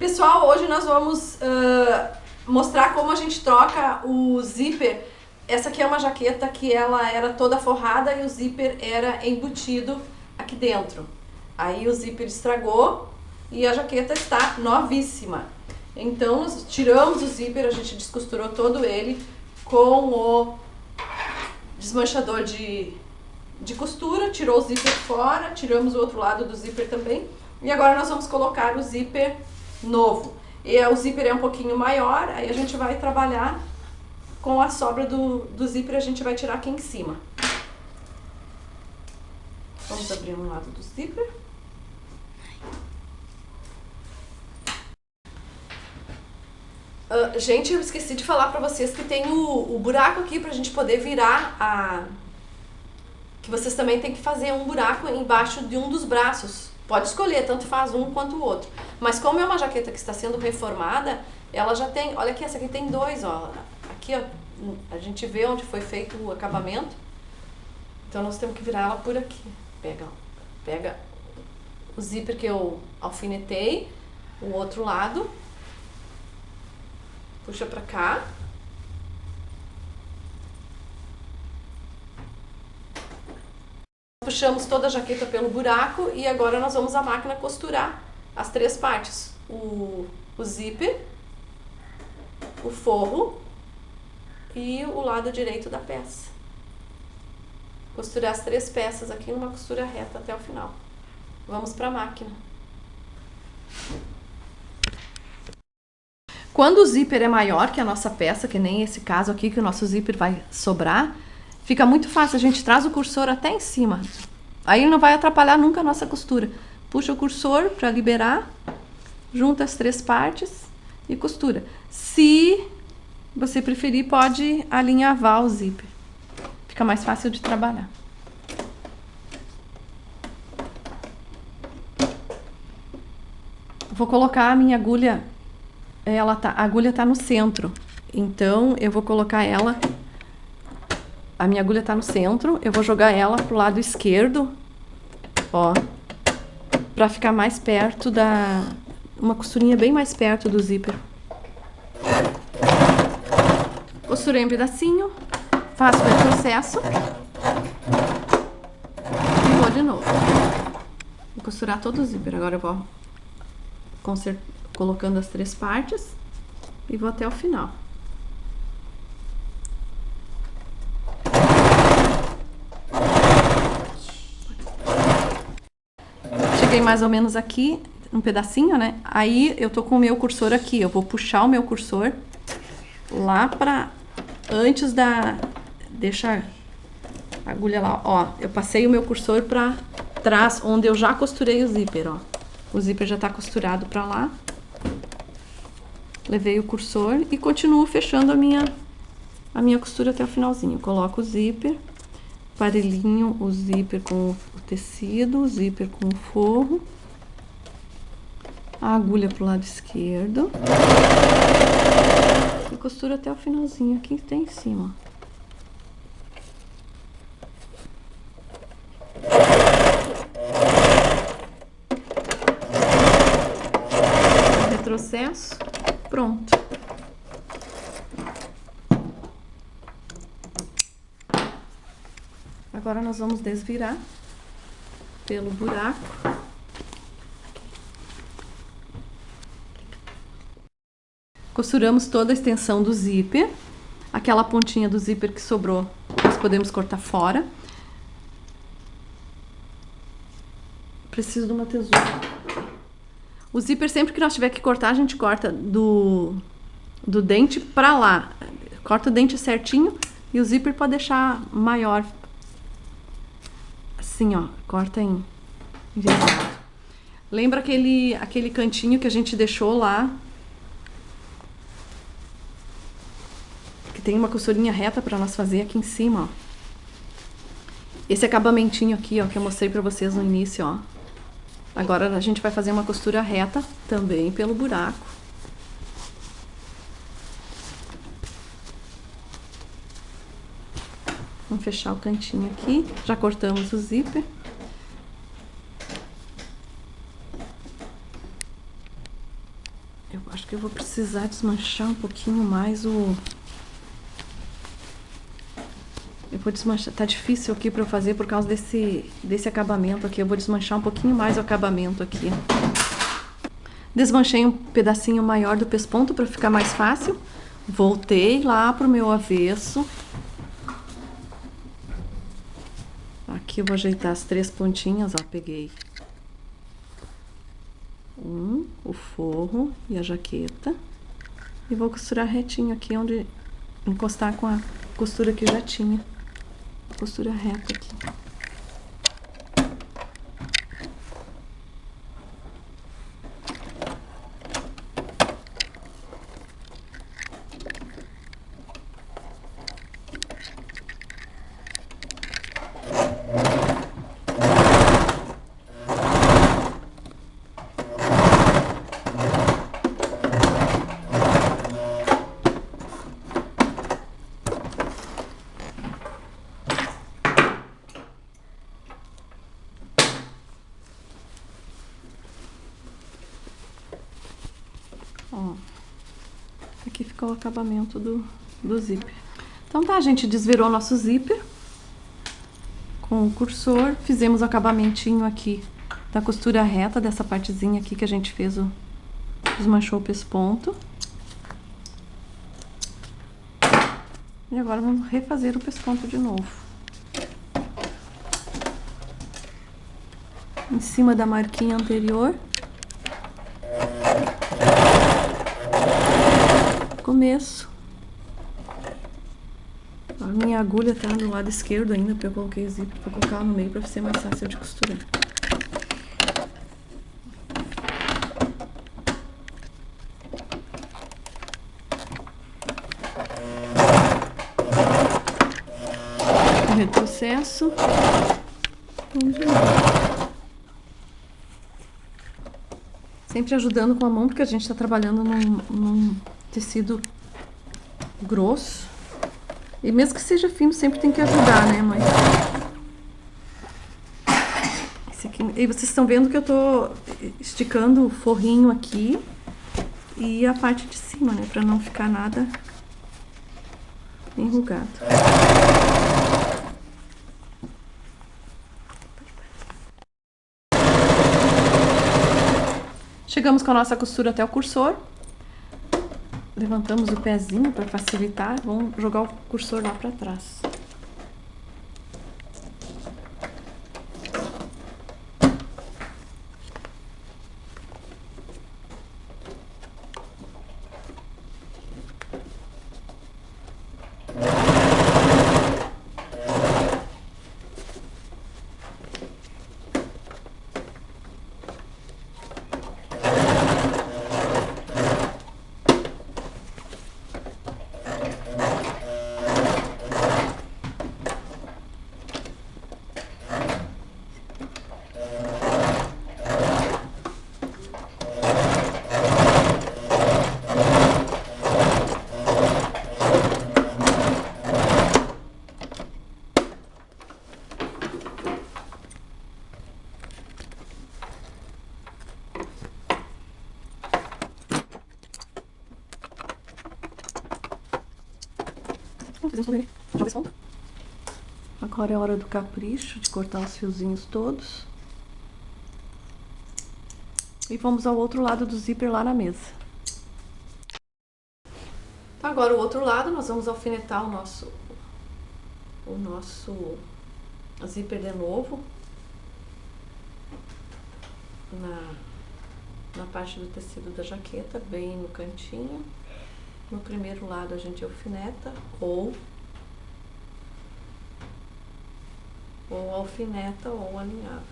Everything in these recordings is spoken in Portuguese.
Pessoal, hoje nós vamos mostrar como a gente troca o zíper. Essa aqui é uma jaqueta que ela era toda forrada e o zíper era embutido aqui dentro. Aí o zíper estragou e a jaqueta está novíssima. Então nós tiramos o zíper, a gente descosturou todo ele com o desmanchador de costura, tirou o zíper fora, tiramos o outro lado do zíper também. E agora nós vamos colocar o zíper novo. E o zíper é um pouquinho maior, aí a gente vai trabalhar com a sobra do zíper, a gente vai tirar aqui em cima. Vamos abrir um lado do zíper. Gente, eu esqueci de falar pra vocês que tem o buraco aqui pra gente poder virar que vocês também tem que fazer um buraco embaixo de um dos braços. Pode escolher, tanto faz um quanto o outro. Mas como é uma jaqueta que está sendo reformada, ela já tem... Olha aqui, essa aqui tem dois, ó. Aqui, ó, a gente vê onde foi feito o acabamento. Então nós temos que virar ela por aqui. Pega o zíper que eu alfinetei, o outro lado. Puxa pra cá. Puxamos toda a jaqueta pelo buraco e agora nós vamos à máquina costurar as três partes. O zíper, o forro e o lado direito da peça. Costurar as três peças aqui numa costura reta até o final. Vamos para a máquina. Quando o zíper é maior que a nossa peça, que nem esse caso aqui, que o nosso zíper vai sobrar, fica muito fácil, a gente traz o cursor até em cima. Aí não vai atrapalhar nunca a nossa costura. Puxa o cursor para liberar, junta as três partes e costura. Se você preferir, pode alinhavar o zíper. Fica mais fácil de trabalhar. Vou colocar a minha agulha, a agulha tá no centro. Então eu vou colocar ela... A minha agulha tá no centro, eu vou jogar ela pro lado esquerdo, ó, pra ficar mais perto uma costurinha bem mais perto do zíper. Costurei um pedacinho, faço o retrocesso e vou de novo. Vou costurar todo o zíper, agora eu vou colocando as três partes e vou até o final. Cheguei mais ou menos aqui, um pedacinho, né? Aí eu tô com o meu cursor aqui, eu vou puxar o meu cursor lá pra antes deixa a agulha lá, ó. Eu passei o meu cursor pra trás, onde eu já costurei o zíper, ó. O zíper já tá costurado pra lá. Levei o cursor e continuo fechando a minha costura até o finalzinho. Coloco o zíper, parelhinho o zíper com o tecido, o zíper com o forro, a agulha pro lado esquerdo e costura até o finalzinho aqui que tem em cima. Retrocesso, pronto. Agora nós vamos desvirar pelo buraco. Costuramos toda a extensão do zíper. Aquela pontinha do zíper que sobrou, nós podemos cortar fora. Preciso de uma tesoura. O zíper, sempre que nós tiver que cortar, a gente corta do dente pra lá. Corta o dente certinho e o zíper pode deixar maior. Assim, ó, corta em virado. Lembra aquele cantinho que a gente deixou lá? Que tem uma costurinha reta pra nós fazer aqui em cima, ó. Esse acabamentinho aqui, ó, que eu mostrei pra vocês no início, ó. Agora a gente vai fazer uma costura reta também pelo buraco. Vamos fechar o cantinho aqui. Já cortamos o zíper. Eu acho que eu vou precisar desmanchar um pouquinho mais o... Eu vou desmanchar, tá difícil aqui pra eu fazer por causa desse acabamento aqui. Eu vou desmanchar um pouquinho mais o acabamento aqui. Desmanchei um pedacinho maior do pesponto pra ficar mais fácil. Voltei lá pro meu avesso. Aqui eu vou ajeitar as 3 pontinhas, ó, peguei o forro e a jaqueta. E vou costurar retinho aqui, onde encostar com a costura que já tinha. Costura reta aqui. Ó, aqui ficou o acabamento do zíper. Então tá, a gente desvirou nosso zíper com o cursor, fizemos o acabamentinho aqui da costura reta, dessa partezinha aqui que a gente fez desmanchou o pesponto. E agora vamos refazer o pesponto de novo. Em cima da marquinha anterior. Começo. A minha agulha tá do lado esquerdo ainda, porque eu coloquei o zíper para colocar ela no meio para ser mais fácil de costurar. Retrocesso. Vamos de novo. Sempre ajudando com a mão, porque a gente está trabalhando num tecido grosso. E mesmo que seja fino, sempre tem que ajudar, né, mãe? Esse aqui, e vocês estão vendo que eu tô esticando o forrinho aqui e a parte de cima, né? Pra não ficar nada enrugado. Chegamos com a nossa costura até o cursor. Levantamos o pezinho para facilitar. Vamos jogar o cursor lá para trás. Agora é a hora do capricho, de cortar os fiozinhos todos. E vamos ao outro lado do zíper lá na mesa. Então agora o outro lado, nós vamos alfinetar o nosso zíper de novo. Na parte do tecido da jaqueta, bem no cantinho. No primeiro lado a gente alfineta ou alfineta ou alinhava.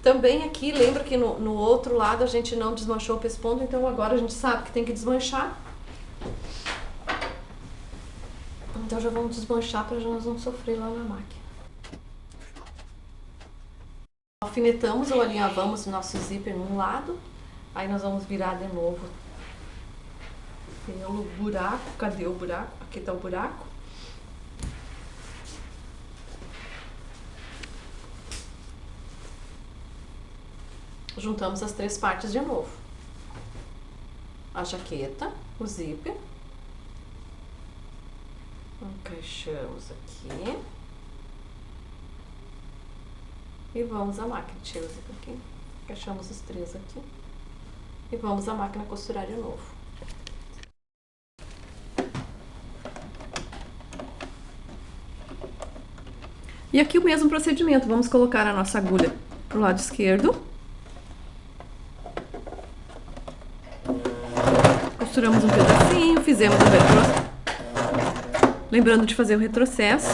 Também aqui, lembra que no outro lado a gente não desmanchou o pesponto, então agora a gente sabe que tem que desmanchar. Então já vamos desmanchar para nós não sofrer lá na máquina. Alfinetamos ou alinhavamos o nosso zíper num lado, aí nós vamos virar de novo pelo buraco. Cadê o buraco? Aqui tá o buraco. Juntamos as 3 partes de novo. A jaqueta, o zíper. Encaixamos aqui. E vamos à máquina. Tira o zíper aqui. Encaixamos os 3 aqui. E vamos à máquina costurar de novo. E aqui o mesmo procedimento. Vamos colocar a nossa agulha pro lado esquerdo. Costuramos um pedacinho, fizemos o retrocesso. Lembrando de fazer o retrocesso.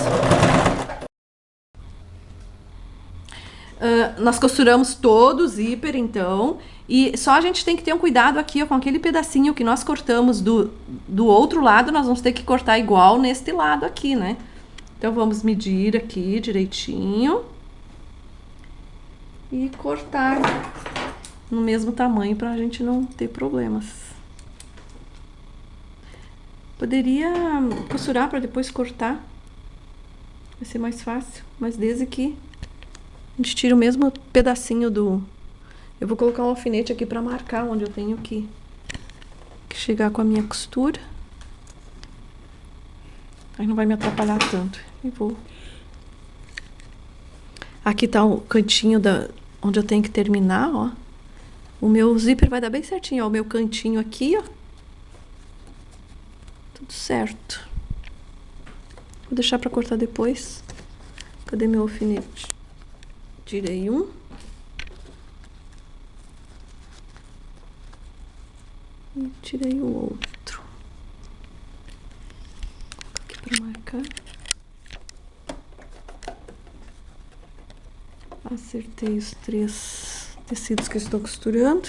Nós costuramos todo o zíper, então, e só a gente tem que ter um cuidado aqui, ó, com aquele pedacinho que nós cortamos do outro lado, nós vamos ter que cortar igual neste lado aqui, né? Então, vamos medir aqui direitinho e cortar no mesmo tamanho pra gente não ter problemas. Poderia costurar para depois cortar, vai ser mais fácil, mas desde que a gente tira o mesmo pedacinho do... Eu vou colocar um alfinete aqui para marcar onde eu tenho que chegar com a minha costura. Aí não vai me atrapalhar tanto. E vou... Aqui tá o cantinho onde eu tenho que terminar, ó. O meu zíper vai dar bem certinho, ó. O meu cantinho aqui, ó. Tudo certo. Vou deixar para cortar depois. Cadê meu alfinete? Tirei um. E tirei o outro. Aqui para marcar. Acertei os 3 tecidos que eu estou costurando.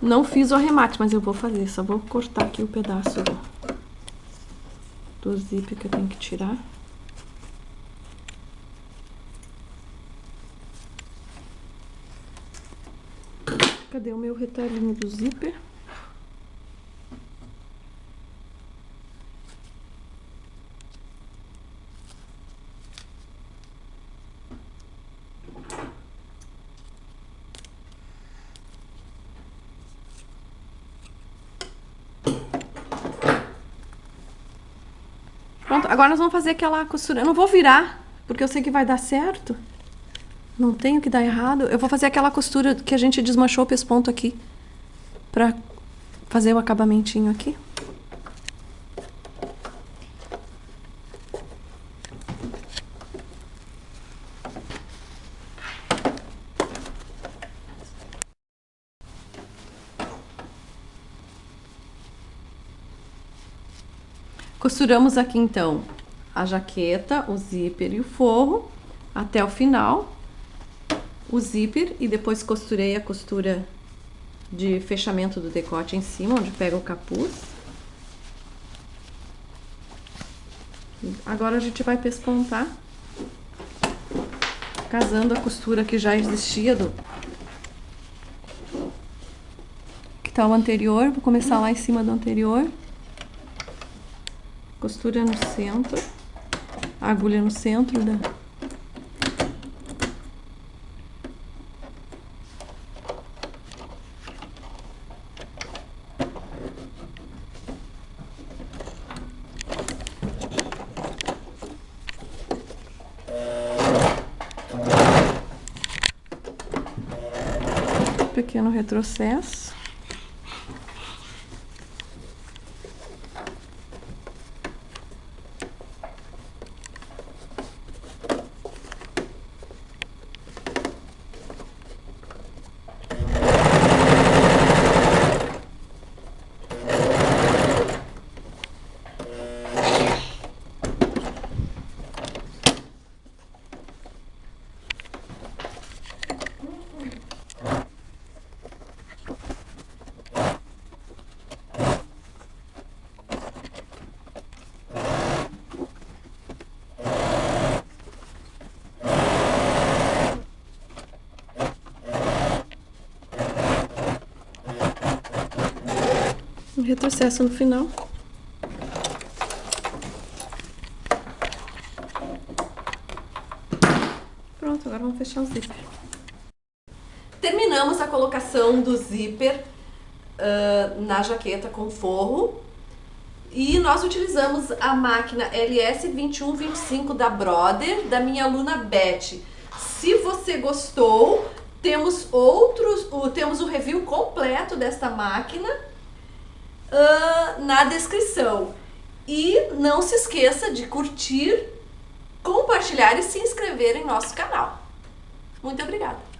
Não fiz o arremate, mas eu vou fazer. Só vou cortar aqui o pedaço do zíper que eu tenho que tirar. Cadê o meu retalhinho do zíper? Pronto, agora nós vamos fazer aquela costura. Eu não vou virar, porque eu sei que vai dar certo. Não tenho que dar errado. Eu vou fazer aquela costura que a gente desmanchou o pesponto aqui. Pra fazer o acabamentinho aqui. Costuramos aqui então a jaqueta, o zíper e o forro até o final, o zíper, e depois costurei a costura de fechamento do decote em cima, onde pega o capuz. Agora a gente vai pespontar, casando a costura que já existia que tá o anterior. Vou começar lá em cima do anterior. Costura no centro, a agulha no centro da... Pequeno retrocesso. Um retrocesso no final. Pronto, agora vamos fechar o zíper. Terminamos a colocação do zíper na jaqueta com forro. E nós utilizamos a máquina LS2125 da Brother, da minha aluna Beth. Se você gostou, temos o review completo desta máquina na descrição. E não se esqueça de curtir, compartilhar e se inscrever em nosso canal. Muito obrigada!